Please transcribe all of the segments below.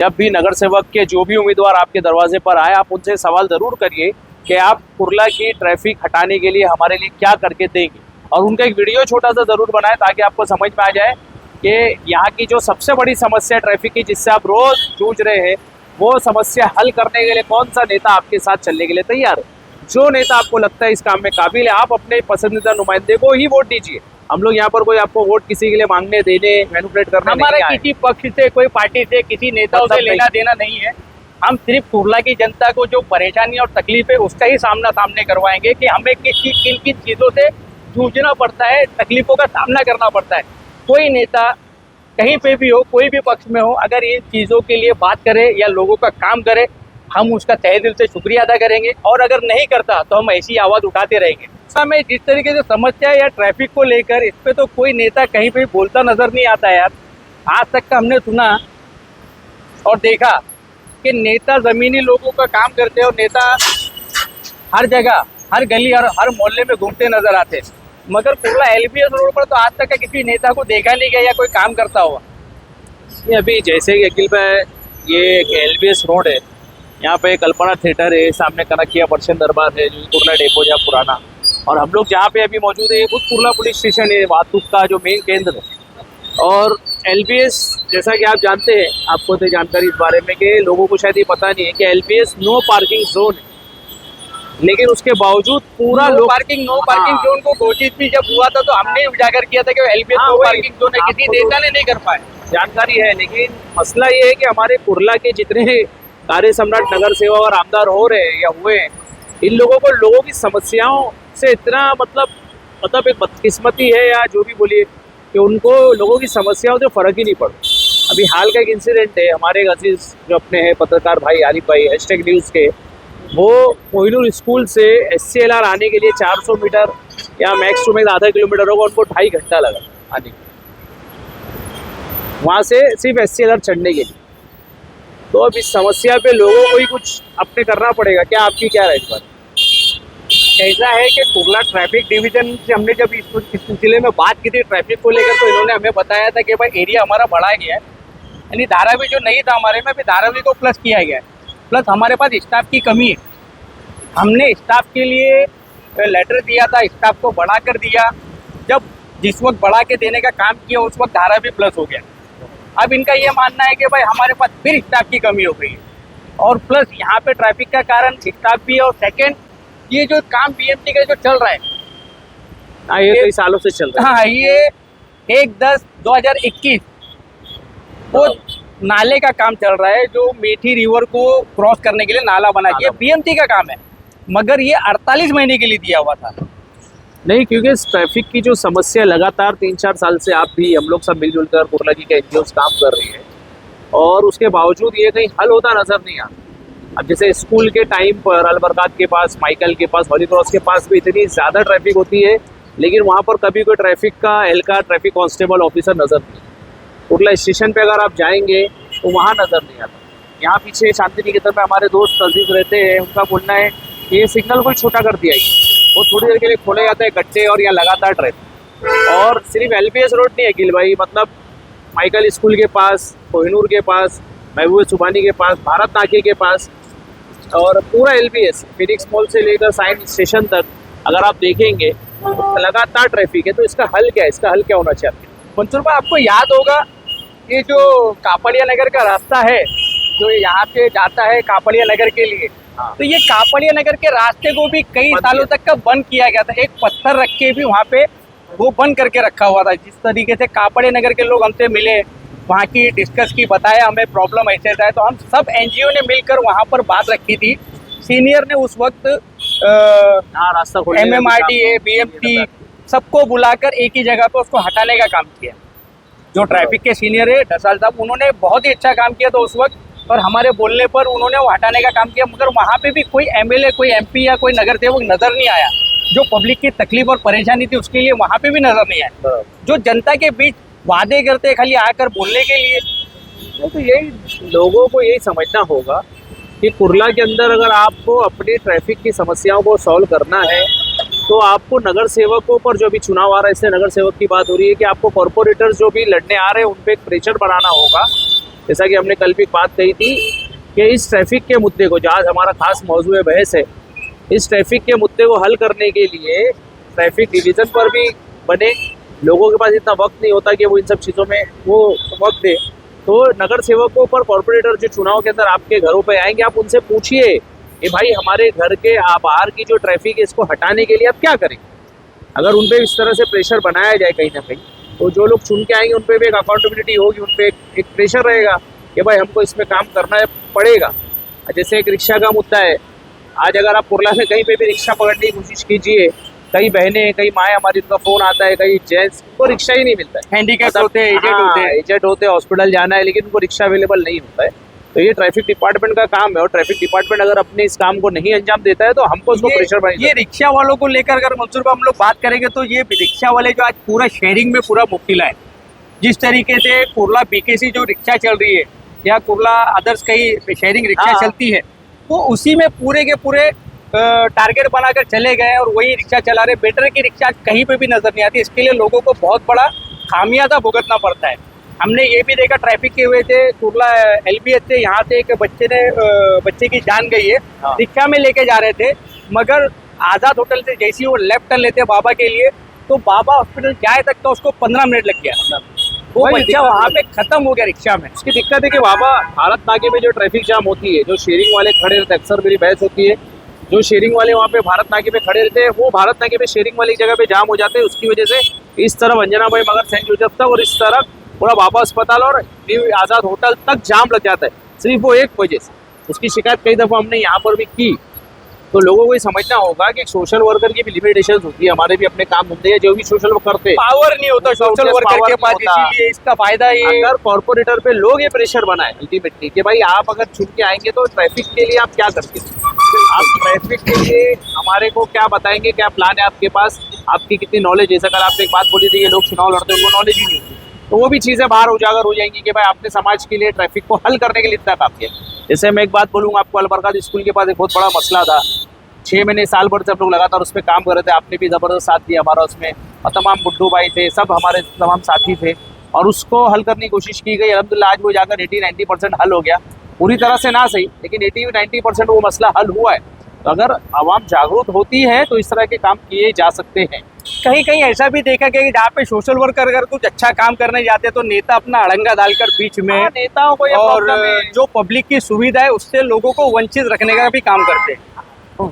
जब भी नगर सेवक के जो भी उम्मीदवार आपके दरवाजे पर आए, आप उनसे सवाल जरूर करिए कि आप कुर्ला की ट्रैफिक हटाने के लिए हमारे लिए क्या करके देंगे, और उनका एक वीडियो छोटा सा जरूर बनाएं ताकि आपको समझ में आ जाए कि यहाँ की जो सबसे बड़ी समस्या ट्रैफिक की जिससे आप रोज जूझ रहे हैं, वो समस्या हल करने के लिए कौन सा नेता आपके साथ चलने के लिए तैयार है। जो नेता आपको लगता है इस काम में काबिल है, आप अपने पसंदीदा नुमाइंदे को ही वोट दीजिए। हम लोग यहाँ पर कोई आपको वोट किसी के लिए मांगने देने मैनिपुलेट करने हमारा किसी पक्ष से, कोई पार्टी से, किसी नेताओं से लेना देना नहीं है। हम सिर्फ कुर्ला की जनता को जो परेशानी और तकलीफ है उसका ही सामने करवाएंगे कि हमें किन किन चीज़ों से जूझना पड़ता है, तकलीफों का सामना करना पड़ता है। कोई नेता कहीं पे भी हो, कोई भी पक्ष में हो, अगर इन चीज़ों के लिए बात करे या लोगों का काम करे, हम उसका तहे दिल से शुक्रिया अदा करेंगे। और अगर नहीं करता तो हम ऐसी आवाज़ उठाते रहेंगे। में जिस तरीके से समस्या या ट्रैफिक को लेकर इस पे तो कोई नेता कहीं पे बोलता नजर नहीं आता यार। आज तक का हमने सुना और देखा कि नेता जमीनी लोगों का काम करते हैं और नेता हर जगह, हर गली और हर मोहल्ले में घूमते नजर आते हैं, मगर कुर्ला LBS रोड पर तो आज तक का किसी नेता को देखा नहीं गया या कोई काम करता हुआ। ये अभी जैसे कि अखिल भाई, ये एक LBS रोड है, यहाँ पे कल्पना थिएटर है, सामने कनकिया पर्शियन दरबार है जो कुर्ला डेपो है पुराना, और हम लोग जहाँ पे अभी मौजूद है खुद कुर्ला पुलिस स्टेशन है, वाहतूक का जो मेन केंद्र है। और LBS जैसा कि आप जानते हैं, आपको तो जानकारी इस बारे में कि लोगों को शायद ये पता नहीं है कि LBS नो पार्किंग जोन है, लेकिन उसके बावजूद पूरा नो पार्किंग जोन को घोषित भी जब हुआ था तो हमने उजागर किया था कि LBS नो पार्किंग जोन है, किसी नेता ने नहीं कर पाए। जानकारी है, लेकिन मसला ये है कि हमारे कुर्ला के जितने कार्य सम्राट नगर सेवा और आमदार हो रहे हैं या हुए हैं, इन लोगों को लोगों की समस्याओं से इतना मतलब एक बदकिस्मती है या जो भी बोलिए कि उनको लोगों की समस्याओं से फ़र्क ही नहीं पड़ता। अभी हाल का एक इंसिडेंट है, हमारे अजीज जो अपने हैं पत्रकार भाई आरिफ भाई #न्यूज़ के, वो कोहिनूर स्कूल से SCLR आने के लिए 400 मीटर या मैक्स टू मैक्स आधा किलोमीटर होगा, उनको 2.5 घंटा लगा आने, वहाँ से सिर्फ SCLR चढ़ने के लिए। तो अब इस समस्या पे लोगों को ही कुछ अपने करना पड़ेगा। क्या आपकी क्या राय इस बात? ऐसा है कि कुर्ला ट्रैफिक डिवीजन से हमने जब इस सिलसिले में बात की थी ट्रैफिक को लेकर, तो इन्होंने हमें बताया था कि भाई एरिया हमारा बढ़ाया गया है, यानी धारावी जो नहीं था हमारे में, अभी धारावी को प्लस किया गया है। प्लस हमारे पास स्टाफ की कमी है, हमने स्टाफ के लिए लेटर दिया था, स्टाफ को बढ़ा कर दिया। जब जिस वक्त बढ़ा के देने का काम किया उस वक्त धारावी प्लस हो गया। अब इनका ये मानना है कि भाई हमारे पास फिर स्टाफ की कमी हो गई है, और प्लस यहाँ पे ट्रैफिक का कारण स्टाफ भी है, और सेकेंड ये जो काम BMT का जो चल रहा है, हाँ ये कई सालों से चल रहा है। हाँ, ये 1/10/2021 वो नाले का काम चल रहा है, जो मीठी रिवर को क्रॉस करने के लिए नाला बना दिया, BMT का काम है, मगर ये 48 महीने के लिए दिया हुआ था। नहीं, क्योंकि इस ट्रैफिक की जो समस्या लगातार 3-4 साल से आप भी हम लोग सब मिलजुल कर कुर्ला की NGOs काम कर रही है, और उसके बावजूद ये कहीं हल होता नजर नहीं आता। अब जैसे स्कूल के टाइम पर अलबरकात के पास, माइकल के पास, हॉली क्रॉस के पास भी इतनी ज़्यादा ट्रैफिक होती है, लेकिन वहाँ पर कभी कोई ट्रैफिक का एहलकार, ट्रैफिक कांस्टेबल ऑफिसर नज़र नहीं। कुर्ला स्टेशन पे अगर आप जाएंगे तो वहाँ नज़र नहीं आता। यहाँ पीछे शांति निकेतन में हमारे दोस्त अजीज रहते हैं, उनका बोलना है कि ये सिग्नल को छोटा कर दिया है, वो थोड़ी देर के लिए खोले जाते हैं गड्ढे, और यहाँ लगातार ट्रैफिक। और सिर्फ LBS रोड नहीं है गिल भाई, मतलब माइकल स्कूल के पास, कोहिनूर के पास, महबूब सुबानी के पास, भारत नाके के पास, और पूरा LBS फिनिक्स मॉल से लेकर साइंस स्टेशन तक अगर आप देखेंगे तो लगातार ट्रैफिक है। तो इसका हल क्या है, इसका हल क्या होना चाहिए? मंसूर भाई, आपको याद होगा ये जो कापड़िया नगर का रास्ता है जो यहाँ से जाता है कापड़िया नगर के लिए, तो ये कापड़िया नगर के रास्ते को भी कई सालों तक का बंद किया गया था। एक पत्थर रख के भी वहाँ पे वो बंद करके रखा हुआ था। जिस तरीके से कापड़िया नगर के लोग हमसे मिले, वहाँ की डिस्कस की, बताया हमें प्रॉब्लम ऐसे है, तो हम सब NGO ने मिलकर वहाँ पर बात रखी थी। सीनियर ने उस वक्त रास्ता MMRDA, BMT सबको बुलाकर एक ही जगह पर उसको हटाने का काम किया। जो ट्रैफिक के सीनियर है ढसाल साहब, उन्होंने बहुत ही अच्छा काम किया था उस वक्त, और हमारे बोलने पर उन्होंने वो हटाने का काम किया, मगर वहाँ पे भी कोई MLA, कोई MP या कोई नगर सेवक नज़र नहीं आया। जो पब्लिक की तकलीफ और परेशानी थी उसके लिए वहाँ पे भी नज़र नहीं आया। जो जनता के बीच वादे करते खाली आकर बोलने के लिए, तो यही लोगों को यही समझना होगा कि कुर्ला के अंदर अगर आपको अपनी ट्रैफिक की समस्याओं को सॉल्व करना है तो आपको नगर सेवकों पर, जो भी चुनाव आ रहा है इससे नगर सेवक की बात हो रही है, कि आपको कॉरपोरेटर्स जो भी लड़ने आ रहे हैं उन पर एक प्रेशर बनाना होगा जैसा कि हमने कल भी बात कही थी कि इस ट्रैफिक के मुद्दे को, जहाँ हमारा खास मौजू है बहस है, इस ट्रैफिक के मुद्दे को हल करने के लिए ट्रैफिक डिवीज़न पर भी बने। लोगों के पास इतना वक्त नहीं होता कि वो इन सब चीज़ों में वो वक्त दे, तो नगर सेवकों पर कॉर्पोरेटर जो चुनाव के अंदर आपके घरों पे आएंगे, आप उनसे पूछिए कि भाई हमारे घर के बाहर की जो ट्रैफिक है इसको हटाने के लिए आप क्या करें। अगर उन पर इस तरह से प्रेशर बनाया जाए कहीं ना कहीं, तो जो लोग चुन के आएंगे उन पर भी एक अकाउंटेबिलिटी होगी, उन पर एक प्रेशर रहेगा कि भाई हमको इसमें काम करना पड़ेगा। जैसे एक रिक्शा का मुद्दा है, आज अगर आप कुर्ला में कहीं पे भी रिक्शा पकड़ने की कोशिश कीजिए, कई बहनें कई माएँ हमारी, उनका फ़ोन आता है, कई जेंट्स को रिक्शा ही नहीं मिलता है, हैंडीकैप होते हैं, एजेड होते हैं, हॉस्पिटल जाना है लेकिन उनको रिक्शा अवेलेबल नहीं होता है। तो ये ट्रैफिक डिपार्टमेंट का काम है, और ट्रैफिक डिपार्टमेंट अगर अपने इस काम को नहीं अंजाम देता है तो हमको उसको प्रेशर बनाएगा। ये रिक्शा वालों को लेकर अगर मंसूर भाई हम लोग बात करेंगे तो ये रिक्शा वाले जो आज पूरा शेयरिंग में पूरा मुश्किल है। जिस तरीके से कुर्ला बीकेसी जो रिक्शा चल रही है या कुर्ला अदर्स कई शेयरिंग रिक्शा चलती है, तो उसी में पूरे के पूरे टारगेट बनाकर चले गए और वही रिक्शा चला रहे। बेटर की रिक्शा कहीं पे भी नजर नहीं आती। इसके लिए लोगों को बहुत बड़ा खामियाजा भुगतना पड़ता है। हमने ये भी देखा ट्रैफिक की वजह से कुर्ला LBS से यहाँ से एक बच्चे की जान गई है। रिक्शा में लेके जा रहे थे, मगर आज़ाद होटल से जैसे ही वो लेफ्ट टर्न लेते बाबा के लिए, तो बाबा हॉस्पिटल जाए तक तो उसको 15 मिनट लग गया। वो बच्चा वहाँ पे खत्म हो गया रिक्शा में। उसकी दिक्कत है कि बाबा भारत नाके में जो ट्रैफिक जाम होती है, जो शेयरिंग वाले खड़े रहते हैं, अक्सर मेरी बहस होती है, जो शेयरिंग वाले वहाँ पे भारत नाके पे खड़े रहते हैं, वो भारत नाके पे शेयरिंग वाली जगह पे जाम हो जाते हैं। उसकी वजह से इस तरफ अंजना भाई मगर सेंट जोसेफ तक और इस तरफ पूरा बाबा अस्पताल और न्यू आज़ाद होटल तक जाम लग जाता है, सिर्फ वो एक वजह से। उसकी शिकायत कई दफ़ा हमने यहाँ पर भी की। तो लोगों को ये समझना होगा कि सोशल वर्कर की भी लिमिटेशंस होती है, हमारे भी अपने काम होते हैं, जो भी सोशल वर्क करते हैं पावर नहीं होता सोशल वर्कर के पास, इसीलिए इसका फायदा ये। अगर कॉर्पोरेटर पे लोग ये प्रेशर बनाए अल्टीमेटली कि भाई आप अगर चुन के आएंगे तो ट्रैफिक के लिए आप क्या करते हैं, आप ट्रैफिक के लिए हमारे को क्या बताएंगे, क्या प्लान है आपके पास, आपकी कितनी नॉलेज। जैसा कल आपने एक बात बोली थी, ये लोग चुनाव लड़ते हैं उनको नॉलेज ही नहीं होती, तो वो भी चीज़ें बाहर उजागर हो जाएंगी कि भाई आपने समाज के लिए ट्रैफिक को हल करने के लिए इतना काम किया। जैसे मैं एक बात बोलूँगा आपको, अलबरकात स्कूल के पास एक बहुत बड़ा मसला था, 6 महीने साल भर से हम लोग लगातार उस पर काम कर रहे थे। आपने भी ज़बरदस्त साथ दिया हमारा उसमें, और तमाम बुड्ढू भाई थे, सब हमारे तमाम साथी थे, और उसको हल करने की कोशिश की गई। अल्हम्दुलिल्लाह आज वो जाकर 80-90% हल हो गया। पूरी तरह से ना सही, लेकिन 80-90% वो मसला हल हुआ है। तो अगर आवाम जागरूक होती है तो इस तरह के काम किए जा सकते हैं। कहीं कहीं ऐसा भी देखा गया कि जहाँ पे सोशल वर्कर अगर कुछ अच्छा काम करने जाते हैं तो नेता अपना अड़ंगा डालकर बीच में नेताओं को और जो पब्लिक की सुविधा है उससे लोगों को वंचित रखने का भी काम करते हैं।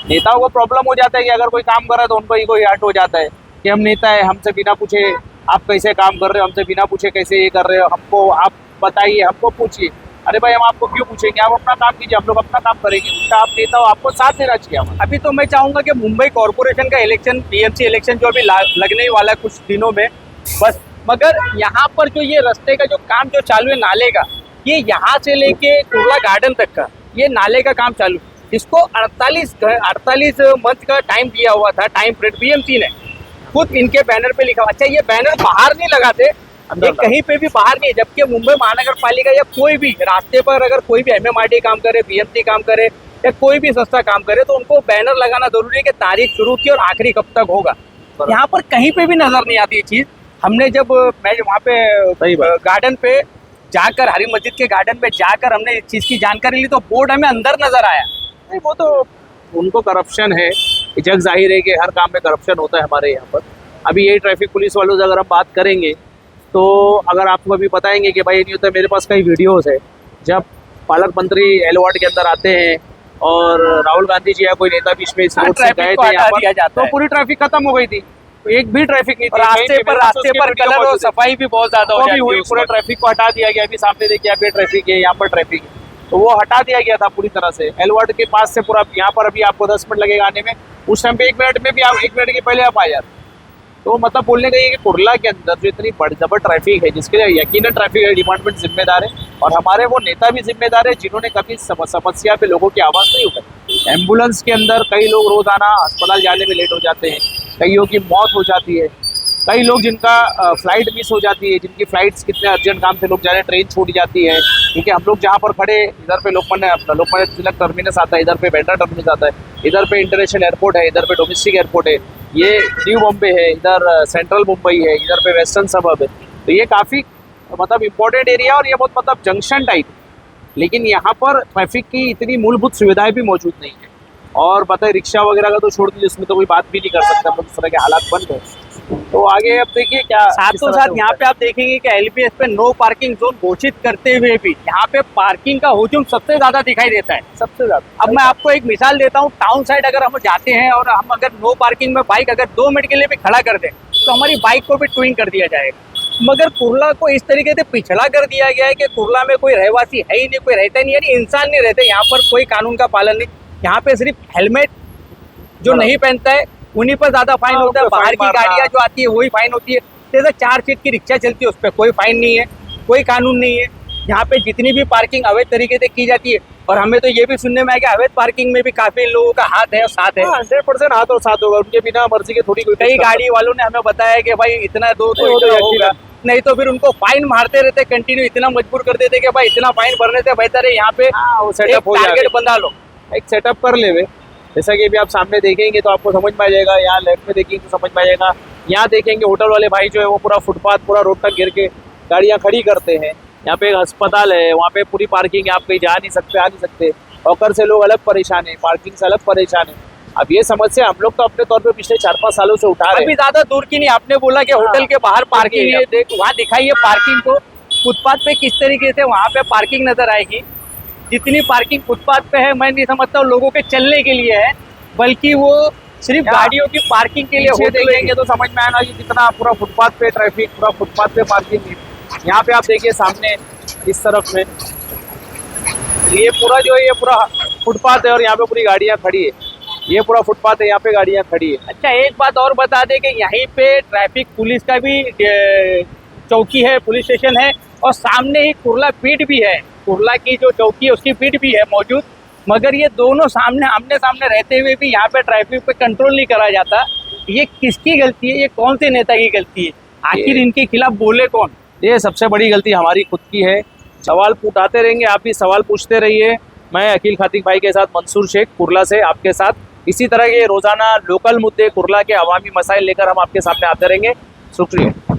नेताओं को प्रॉब्लम हो जाता है कि अगर कोई काम कर रहा है तो उनको ईगो हर्ट हो जाता है कि हम नेता है, हमसे बिना पूछे आप कैसे काम कर रहे हो, हमसे बिना पूछे कैसे ये कर रहे हो, हमको आप बताइए, हमको पूछिए। अरे भाई हम आपको क्यों पूछेंगे, आप अपना काम कीजिए, हम लोग अपना काम करेंगे। उनका आप नेता हो, आपको साथ देना चाहिए हमारा। अभी तो मैं चाहूंगा कि मुंबई कॉर्पोरेशन का इलेक्शन, BMC इलेक्शन जो अभी लगने ही वाला है कुछ दिनों में बस, मगर यहाँ पर जो ये रास्ते का जो काम जो चालू है नाले का, ये यहाँ से लेके कुर्ला गार्डन तक का ये नाले का काम चालू, इसको 48 मंथ का टाइम दिया हुआ था, टाइम पीरियड BMC ने खुद इनके बैनर पे लिखा। अच्छा, ये बैनर बाहर नहीं लगाते, ये कहीं पे भी बाहर नहीं, जबकि मुंबई महानगर पालिका या कोई भी रास्ते पर अगर कोई भी MMRD काम करे, BMC काम करे या कोई भी संस्था काम करे तो उनको बैनर लगाना जरूरी है कि तारीख शुरू की और आखिरी कब तक होगा। यहाँ पर कहीं पे भी नजर नहीं आती ये चीज। हमने जब मैं वहाँ पे गार्डन पे जाकर, हरी मस्जिद के गार्डन पे जाकर हमने इस चीज की जानकारी ली तो बोर्ड हमें अंदर नजर आया। नहीं, वो तो उनको करप्शन है, जग जाहिर है कि हर काम में करप्शन होता है हमारे यहाँ पर। अभी यही ट्रैफिक पुलिस वालों से अगर हम बात करेंगे तो अगर आपको अभी बताएंगे कि भाई नहीं होता, मेरे पास कई वीडियोस है जब पालक मंत्री एल वार्ड के अंदर आते हैं और राहुल गांधी जी या कोई नेता बीच में इस रोड से गए थे यहाँ पर, तो पूरी ट्रैफिक खत्म हो गई थी, एक भी ट्रैफिक नहीं थी। रास्ते पर कलर और सफाई भी बहुत ज्यादा हो जाती है, पूरे ट्रैफिक को हटा दिया गया। अभी सामने देखिए, यहाँ पे ट्रैफिक है, यहाँ पर ट्रैफिक है, तो वो हटा दिया गया था पूरी तरह से। एल वार्ड के पास से पूरा यहाँ पर अभी आपको 10 मिनट लगेगा आने में, उस टाइम पे 1 मिनट में भी आप 1 मिनट के पहले आप आ जाते। तो मतलब बोलने का ये कि कुर्ला के अंदर जो इतनी जबर ट्रैफिक है, जिसके लिए यकीनन ट्रैफिक डिपार्टमेंट जिम्मेदार है और हमारे वो नेता भी जिम्मेदार है जिन्होंने कभी समस्या पे लोगों की आवाज़ नहीं उठाई। एम्बुलेंस के अंदर कई लोग रोजाना अस्पताल जाने में लेट हो जाते हैं, कईयों की मौत हो जाती है, कई लोग जिनका फ्लाइट मिस हो जाती है, जिनकी फ्लाइट्स कितने अर्जेंट काम से लोग जा रहे हैं, ट्रेन छूट जाती है। क्योंकि हम लोग जहाँ पर खड़े, इधर पे लोकमान्य तिलक टर्मिनस आता है, इधर पे बांद्रा टर्मिनस आता है, इधर पे इंटरनेशनल एयरपोर्ट है, इधर पे डोमेस्टिक एयरपोर्ट है, ये न्यू बॉम्बे है, इधर सेंट्रल मुंबई है, इधर पे वेस्टर्न सबअर्ब है। तो ये काफ़ी मतलब इम्पोर्टेंट एरिया और ये बहुत मतलब जंक्शन टाइप, लेकिन यहाँ पर ट्रैफिक की इतनी मूलभूत सुविधाएं भी मौजूद नहीं है। और बताए रिक्शा वगैरह का तो छोड़ दीजिए, उसमें तो कोई बात भी नहीं कर सकता, मतलब इस तरह के हालात बन गए। तो आगे अब देखिए क्या साथों साथ यहाँ पे आप देखेंगे कि एलपीएस पे नो पार्किंग जोन घोषित करते हुए भी यहाँ पे पार्किंग का हुजूम सबसे ज्यादा दिखाई देता है। सबसे ज्यादा। अब मैं आपको एक मिसाल देता हूँ, टाउन साइड अगर हम जाते हैं और हम अगर नो पार्किंग में बाइक अगर 2 मिनट के लिए भी खड़ा कर दें तो हमारी बाइक को भी टोइंग कर दिया जाएगा। मगर कुर्ला को इस तरीके से पिछड़ा कर दिया गया है कि कुर्ला में कोई रहवासी है ही नहीं, कोई रहता ही नहीं, यानी इंसान नहीं रहते यहाँ पर, कोई कानून का पालन नहीं। यहाँ पे सिर्फ हेलमेट जो नहीं पहनता है उन्हीं पर ज्यादा फाइन होता है, बाहर की गाड़ियां जो आती है वही फाइन होती है। जैसे 4 सीट की रिक्शा चलती है उस पर कोई फाइन नहीं है, कोई कानून नहीं है। यहाँ पे जितनी भी पार्किंग अवैध तरीके से की जाती है, और हमें तो ये भी सुनने में आया कि अवैध पार्किंग में भी काफी लोगों का हाथ है और साथ है। 100% हाथ और साथ होगा, उनके बिना मर्जी के थोड़ी कोई कई गाड़ी वालों ने हमें बताया कि भाई इतना दो तो नहीं, इतना वो तो होगा, नहीं तो फिर उनको फाइन मारते रहते कंटिन्यू, इतना मजबूर कर देते कि भाई इतना फाइन भरने से बेहतर है यहाँ पे वो सेटअप हो टारगेट जाएगा, बंधा लो। एक सेटअप कर ले। जैसा कि अभी आप सामने देखेंगे तो आपको समझ में आ जाएगा, यहाँ लेफ्ट में देखेंगे तो समझ में आ जाएगा। यहाँ देखेंगे होटल वाले भाई जो है वो पूरा फुटपाथ पूरा रोड तक गिर के गाड़ियाँ खड़ी करते हैं। यहाँ पे एक अस्पताल है, वहाँ पे पूरी पार्किंग है, आप कहीं जा नहीं सकते, आ नहीं सकते। हॉकर से लोग अलग परेशान है, पार्किंग से अलग परेशान है। अब ये समस्या हम लोग तो अपने तौर पे पिछले 4-5 सालों से उठा रहे अभी हैं। ज्यादा दूर की नहीं, आपने बोला कि होटल के बाहर पार्किंग है, देख वहाँ दिखाइए पार्किंग को, फुटपाथ पे किस तरीके से वहाँ पे पार्किंग नजर आएगी। जितनी पार्किंग फुटपाथ पे है मैं नहीं समझता हूँ लोगों के चलने के लिए है, बल्कि वो सिर्फ गाड़ियों की पार्किंग के लिए पीछे देखेंगे तो समझ में आएगा कि कितना पूरा फुटपाथ पे ट्रैफिक, पूरा फुटपाथ पे पार्किंग है। यहाँ पे आप देखिए सामने इस तरफ में ये पूरा जो है ये पूरा फुटपाथ है और यहाँ पे पूरी गाड़ियाँ खड़ी है। ये पूरा फुटपाथ है, यहाँ पे गाड़ियाँ खड़ी है। अच्छा एक बात और बता दें कि यहीं पे ट्रैफिक पुलिस का भी चौकी है, पुलिस स्टेशन है, और सामने ही कुर्ला पीठ भी है। कुर्ला की जो चौकी है उसकी पीठ भी है मौजूद, मगर ये दोनों सामने आमने सामने रहते हुए भी यहाँ पे ट्रैफिक पे कंट्रोल नहीं करा जाता। ये किसकी गलती है, ये कौन से नेता की गलती है, आखिर इनके खिलाफ बोले कौन? ये सबसे बड़ी गलती हमारी खुद की है। सवाल उठाते रहेंगे, आप भी सवाल पूछते रहिए। मैं अकील खातिक भाई के साथ मंसूर शेख कुर्ला से आपके साथ इसी तरह के रोजाना लोकल मुद्दे, कुर्ला के अवामी मसाइल लेकर हम आपके सामने आते रहेंगे। शुक्रिया।